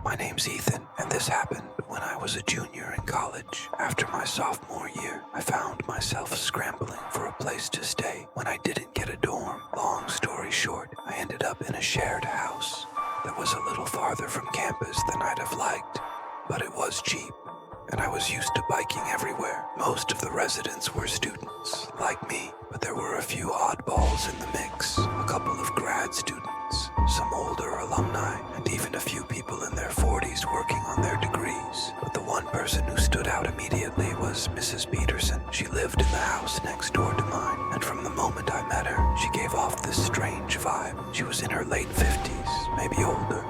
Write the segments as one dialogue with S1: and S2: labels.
S1: My name's Ethan, and this happened when I was a junior in college. After my sophomore year, I found myself scrambling for a place to stay when I didn't get a dorm. Long story short, I ended up in a shared house that was a little farther from campus than I'd have liked, but it was cheap, and I was used to biking everywhere. Most of the residents were students, like me, but there were a few oddballs in the mix. A couple of grad students, some older alumni, and even a few people in their 40s working on their degrees. But the one person who stood out immediately was Mrs. Peterson. She lived in the house next door to mine, and from the moment I met her, she gave off this strange vibe. She was in her late 50s, maybe older,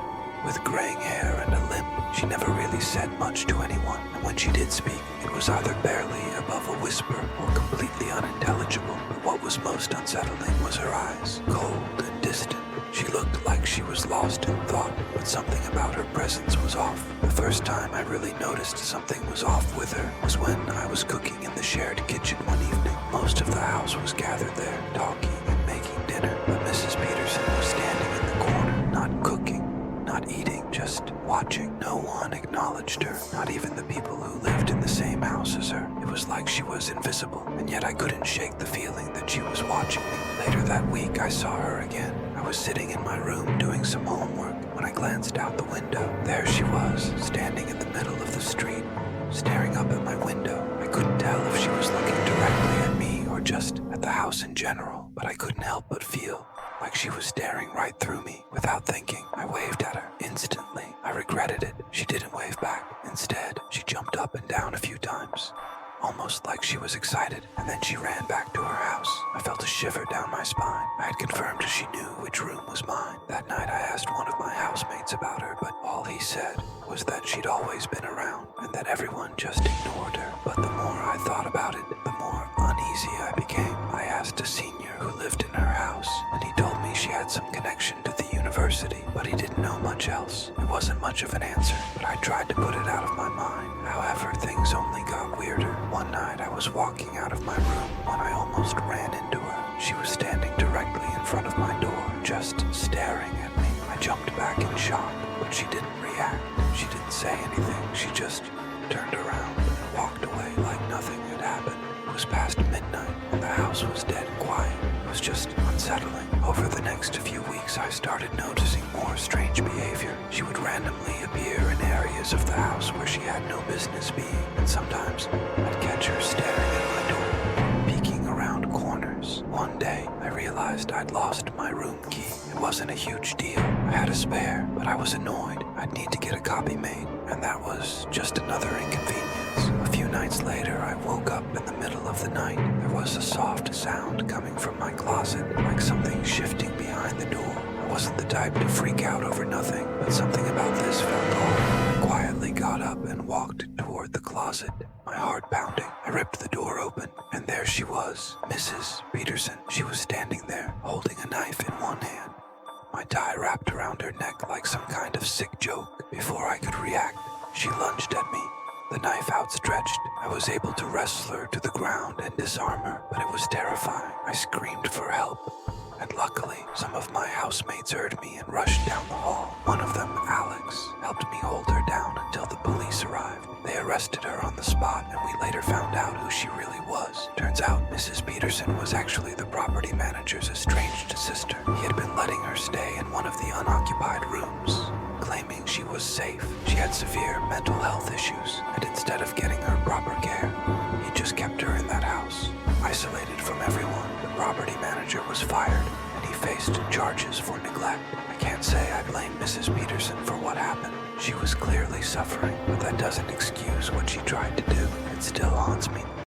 S1: with graying hair and a limp. She never really said much to anyone, and when she did speak, it was either barely above a whisper or completely unintelligible. But what was most unsettling was her eyes, cold and distant. She looked like she was lost in thought, but something about her presence was off. The first time I really noticed something was off with her was when I was cooking in the shared kitchen one evening. Most of the house was gathered there, talking and making dinner, but Mrs. Peterson was standing in the corner, not cooking, not eating, just watching. No one acknowledged her, not even the people who lived in the same house as her. It was like she was invisible, and yet I couldn't shake the feeling that she was watching me. Later that week, I saw her again. I was sitting in my room doing some homework when I glanced out the window. There she was, standing in the middle of the street, staring up at my window. I couldn't tell if she was looking directly at me or just at the house in general, but I couldn't help but feel like she was staring right through me. Without thinking, I waved at her. Instantly, I regretted it. She didn't wave back. Instead, she jumped up and down a few times, almost like she was excited, and then she ran back to her house. I felt a shiver down my spine. I had confirmed she knew which room was mine. That night I asked one of my housemates about her, but all he said was that she'd always been around and that everyone just ignored her. But the more I thought about it, the more uneasy I became. I asked a senior who lived in her house, and he told me she had some connection to the university, but he didn't know much else. It wasn't much of an answer, but I tried to put it out of my mind. However, things only got weirder. One night I was walking out of my room when I almost ran into her. She was standing directly in front of my door, just staring at me. I jumped back in shock, but she didn't react. She didn't say anything. She just turned around and walked away like nothing had happened. It was past midnight, and the house was dead quiet. It was just unsettling. Over the next few weeks, I started noticing more strange behavior. She would randomly appear in areas of the house where she had no business being, and sometimes I'd catch her staring at my door, peeking around corners. One day, I realized I'd lost my room key. It wasn't a huge deal. I had a spare, but I was annoyed. I'd need to get a copy made, and that was just another inconvenience. A few nights later, I woke up in the middle of the night. There was a soft sound coming from my closet, like something shifting behind the door. I wasn't the type to freak out over nothing, but something about this felt off. I quietly got up and walked toward the closet, my heart pounding. I ripped the door open, and there she was, Mrs. Peterson. She was standing there, holding a knife in one hand, my tie wrapped around her neck like some kind of sick joke. Before I could react, she lunged at me, the knife outstretched. I was able to wrestle her to the ground and disarm her, but it was terrifying. I screamed for help, and luckily, some of my housemates heard me and rushed down the hall. One of them, Alex, helped me hold her down until the police arrived. They arrested her on the spot, and we later found out who she really was. Turns out, Mrs. Peterson was actually the property manager's estranged sister. He had been letting her stay in one of the unoccupied rooms, claiming she was safe. She had severe mental health issues, and instead of getting her proper care, he just kept her in that house, isolated from everyone. The property manager was fired, and he faced charges for neglect. I can't say I blame Mrs. Peterson for what happened. She was clearly suffering, but that doesn't excuse what she tried to do. It still haunts me.